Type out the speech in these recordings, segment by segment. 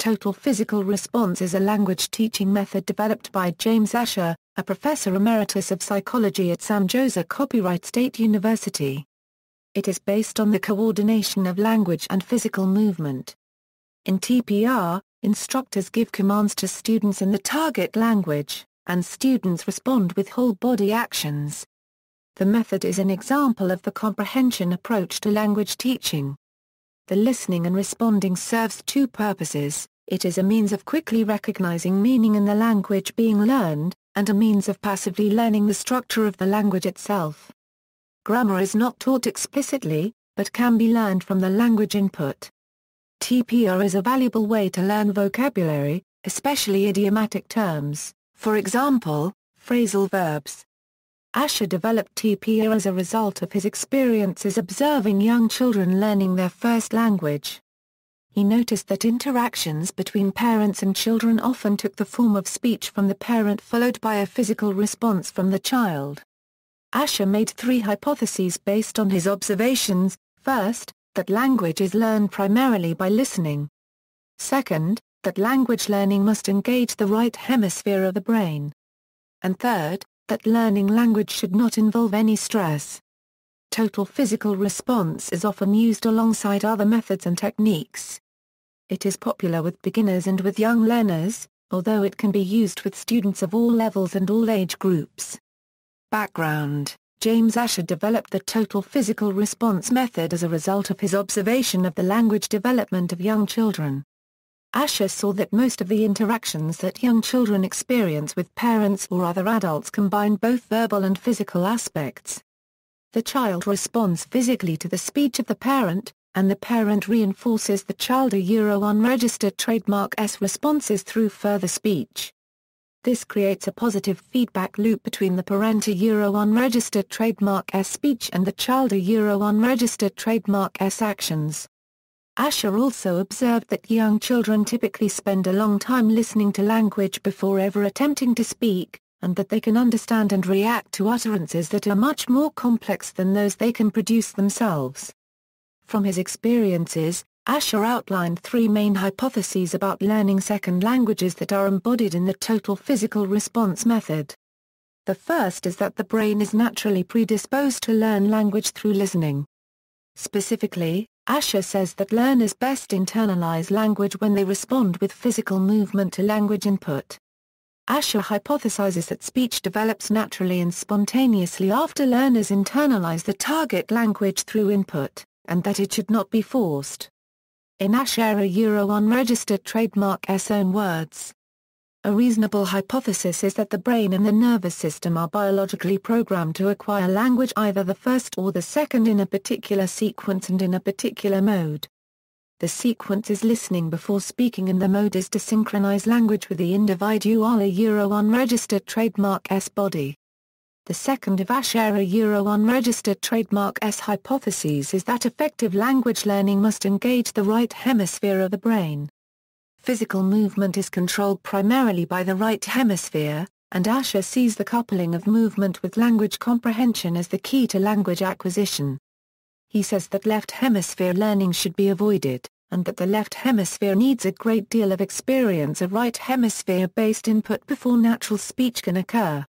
Total physical response is a language teaching method developed by James Asher, a professor emeritus of psychology at San José State University. It is based on the coordination of language and physical movement. In TPR, instructors give commands to students in the target language, and students respond with whole-body actions. The method is an example of the comprehension approach to language teaching. The listening and responding serves two purposes. It is a means of quickly recognizing meaning in the language being learned, and a means of passively learning the structure of the language itself. Grammar is not taught explicitly, but can be learned from the language input. TPR is a valuable way to learn vocabulary, especially idiomatic terms, for example, phrasal verbs. Asher developed TPR as a result of his experiences observing young children learning their first language. He noticed that interactions between parents and children often took the form of speech from the parent followed by a physical response from the child. Asher made three hypotheses based on his observations: first, that language is learned primarily by listening. Second, that language learning must engage the right hemisphere of the brain. And third, that learning language should not involve any stress. Total physical response is often used alongside other methods and techniques. It is popular with beginners and with young learners, although it can be used with students of all levels and all age groups. Background: James Asher developed the total physical response method as a result of his observation of the language development of young children. Asher saw that most of the interactions that young children experience with parents or other adults combine both verbal and physical aspects. The child responds physically to the speech of the parent, and the parent reinforces the child's unregistered trademark S responses through further speech. This creates a positive feedback loop between the parent unregistered trademark S speech and the child unregistered trademark S actions. Asher also observed that young children typically spend a long time listening to language before ever attempting to speak, and that they can understand and react to utterances that are much more complex than those they can produce themselves. From his experiences, Asher outlined three main hypotheses about learning second languages that are embodied in the total physical response method. The first is that the brain is naturally predisposed to learn language through listening. Specifically, Asher says that learners best internalize language when they respond with physical movement to language input. Asher hypothesizes that speech develops naturally and spontaneously after learners internalize the target language through input, and that it should not be forced. In Asher unregistered trademark S own words, a reasonable hypothesis is that the brain and the nervous system are biologically programmed to acquire language either the first or the second in a particular sequence and in a particular mode. The sequence is listening before speaking and the mode is to synchronize language with the individual unregistered trademark S body. The second of Asher unregistered trademark S hypotheses is that effective language learning must engage the right hemisphere of the brain. Physical movement is controlled primarily by the right hemisphere, and Asher sees the coupling of movement with language comprehension as the key to language acquisition. He says that left hemisphere learning should be avoided, and that the left hemisphere needs a great deal of experience of right hemisphere-based input before natural speech can occur.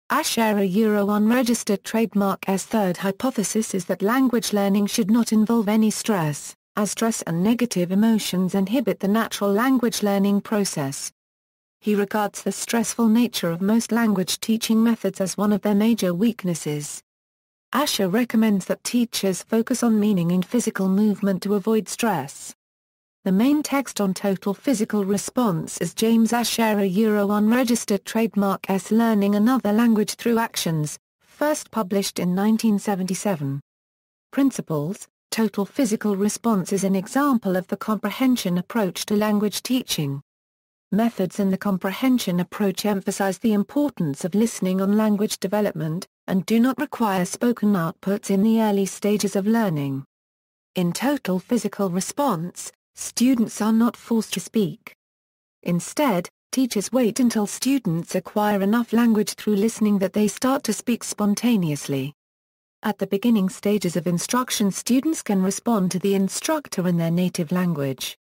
Asher unregistered trademark S third hypothesis is that language learning should not involve any stress, as stress and negative emotions inhibit the natural language learning process. He regards the stressful nature of most language teaching methods as one of their major weaknesses. Asher recommends that teachers focus on meaning in physical movement to avoid stress. The main text on total physical response is James Asher unregistered trademark S Learning Another Language Through Actions, first published in 1977. Principles: Total physical response is an example of the comprehension approach to language teaching. Methods in the comprehension approach emphasize the importance of listening on language development, and do not require spoken outputs in the early stages of learning. In total physical response, students are not forced to speak. Instead, teachers wait until students acquire enough language through listening that they start to speak spontaneously. At the beginning stages of instruction, students can respond to the instructor in their native language.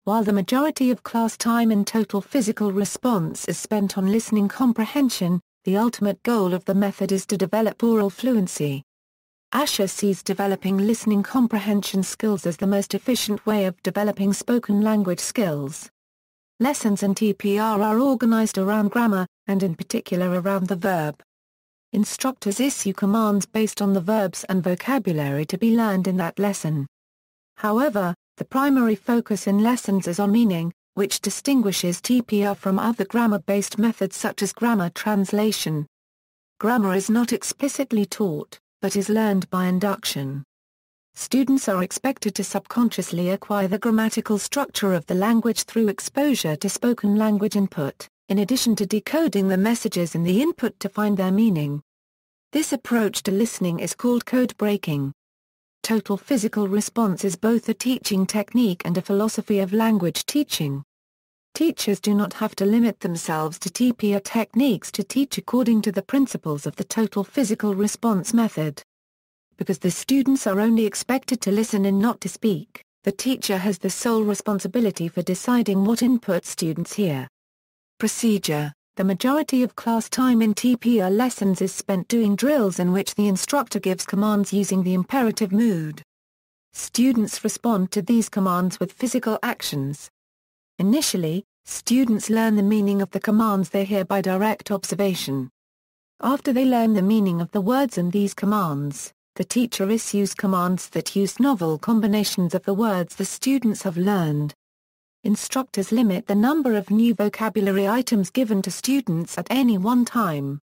While the majority of class time in total physical response is spent on listening comprehension, the ultimate goal of the method is to develop oral fluency. Asher sees developing listening comprehension skills as the most efficient way of developing spoken language skills. Lessons in TPR are organized around grammar, and in particular around the verb. Instructors issue commands based on the verbs and vocabulary to be learned in that lesson. However, the primary focus in lessons is on meaning, which distinguishes TPR from other grammar-based methods such as grammar translation. Grammar is not explicitly taught, but is learned by induction. Students are expected to subconsciously acquire the grammatical structure of the language through exposure to spoken language input, in addition to decoding the messages in the input to find their meaning. This approach to listening is called code breaking. Total physical response is both a teaching technique and a philosophy of language teaching. Teachers do not have to limit themselves to TPR techniques to teach according to the principles of the total physical response method. Because the students are only expected to listen and not to speak, the teacher has the sole responsibility for deciding what input students hear. Procedure: the majority of class time in TPR lessons is spent doing drills in which the instructor gives commands using the imperative mood. Students respond to these commands with physical actions. Initially, students learn the meaning of the commands they hear by direct observation. After they learn the meaning of the words in these commands, the teacher issues commands that use novel combinations of the words the students have learned. Instructors limit the number of new vocabulary items given to students at any one time.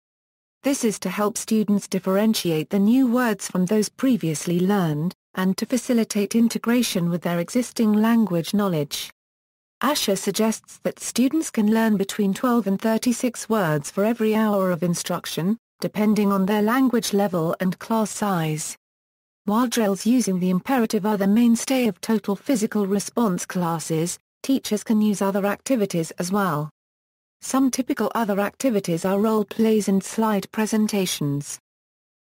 This is to help students differentiate the new words from those previously learned, and to facilitate integration with their existing language knowledge. Asher suggests that students can learn between 12 and 36 words for every hour of instruction, depending on their language level and class size. While drills using the imperative are the mainstay of total physical response classes, teachers can use other activities as well. Some typical other activities are role plays and slide presentations.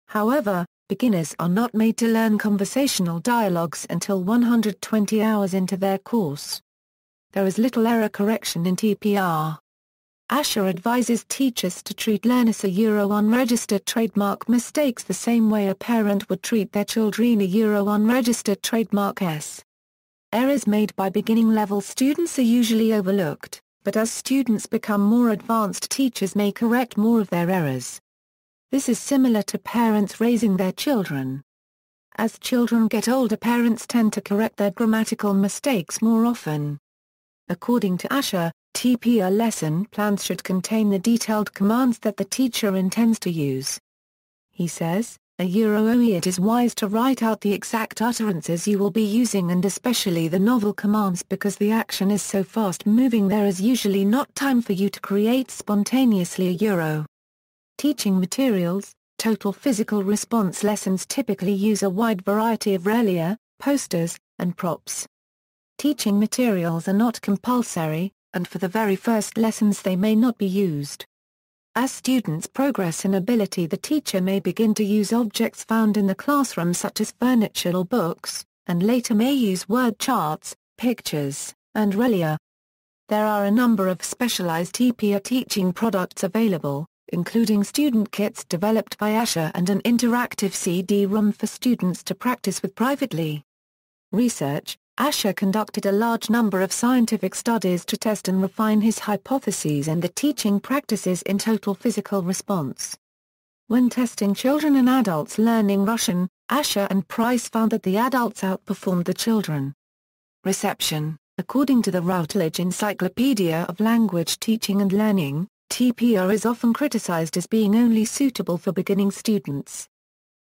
However, beginners are not made to learn conversational dialogues until 120 hours into their course. There is little error correction in TPR. Asher advises teachers to treat learners unregistered trademark mistakes the same way a parent would treat their children unregistered trademarks. Errors made by beginning-level students are usually overlooked, but as students become more advanced, teachers may correct more of their errors. This is similar to parents raising their children. As children get older, parents tend to correct their grammatical mistakes more often. According to Asher, TPR lesson plans should contain the detailed commands that the teacher intends to use. He says, it is wise to write out the exact utterances you will be using and especially the novel commands because the action is so fast-moving there is usually not time for you to create spontaneously Teaching materials, total physical response lessons typically use a wide variety of relia, posters, and props. Teaching materials are not compulsory, and for the very first lessons they may not be used. As students progress in ability, the teacher may begin to use objects found in the classroom such as furniture or books, and later may use word charts, pictures, and relia. There are a number of specialized TPR teaching products available, including student kits developed by Asher and an interactive CD-ROM for students to practice with privately. Research: Asher conducted a large number of scientific studies to test and refine his hypotheses and the teaching practices in total physical response. When testing children and adults learning Russian, Asher and Price found that the adults outperformed the children. Reception: according to the Routledge Encyclopedia of Language Teaching and Learning, TPR is often criticized as being only suitable for beginning students.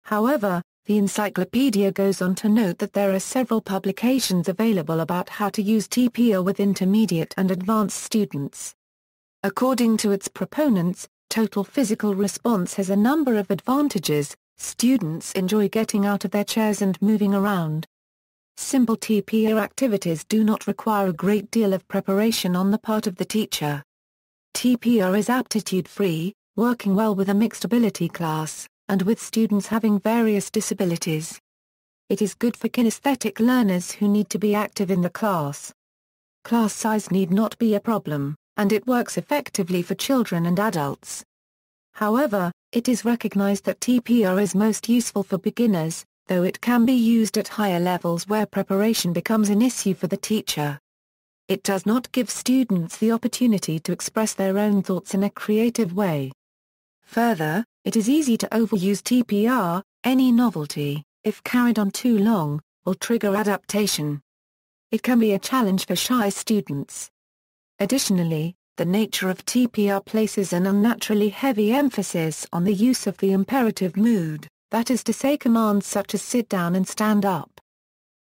However, the encyclopedia goes on to note that there are several publications available about how to use TPR with intermediate and advanced students. According to its proponents, total physical response has a number of advantages. Students enjoy getting out of their chairs and moving around. Simple TPR activities do not require a great deal of preparation on the part of the teacher. TPR is aptitude-free, working well with a mixed ability class, and with students having various disabilities. It is good for kinesthetic learners who need to be active in the class. Class size need not be a problem, and it works effectively for children and adults. However, it is recognized that TPR is most useful for beginners, though it can be used at higher levels where preparation becomes an issue for the teacher. It does not give students the opportunity to express their own thoughts in a creative way. Further, it is easy to overuse TPR. Any novelty, if carried on too long, will trigger adaptation. It can be a challenge for shy students. Additionally, the nature of TPR places an unnaturally heavy emphasis on the use of the imperative mood, that is to say commands such as sit down and stand up.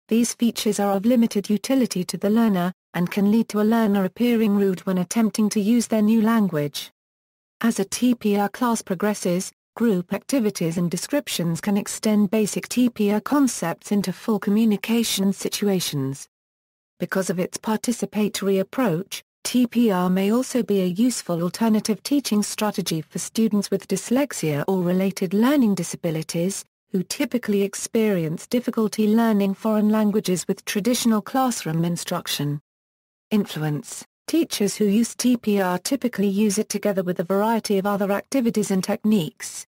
These features are of limited utility to the learner, and can lead to a learner appearing rude when attempting to use their new language. As a TPR class progresses, group activities and descriptions can extend basic TPR concepts into full communication situations. Because of its participatory approach, TPR may also be a useful alternative teaching strategy for students with dyslexia or related learning disabilities, who typically experience difficulty learning foreign languages with traditional classroom instruction. Influence: teachers who use TPR typically use it together with a variety of other activities and techniques.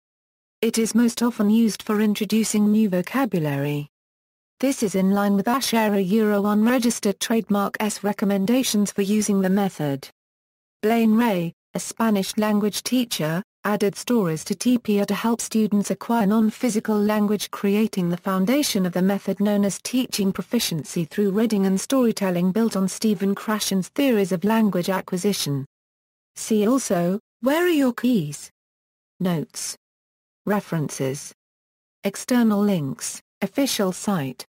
It is most often used for introducing new vocabulary. This is in line with ASHERA Euro unregistered trademark's recommendations for using the method. Blaine Ray, a Spanish-language teacher, added stories to TPR to help students acquire non-physical language, creating the foundation of the method known as teaching proficiency through reading and storytelling, built on Stephen Krashen's theories of language acquisition. See also, Where are your keys? Notes. References. External links, official site.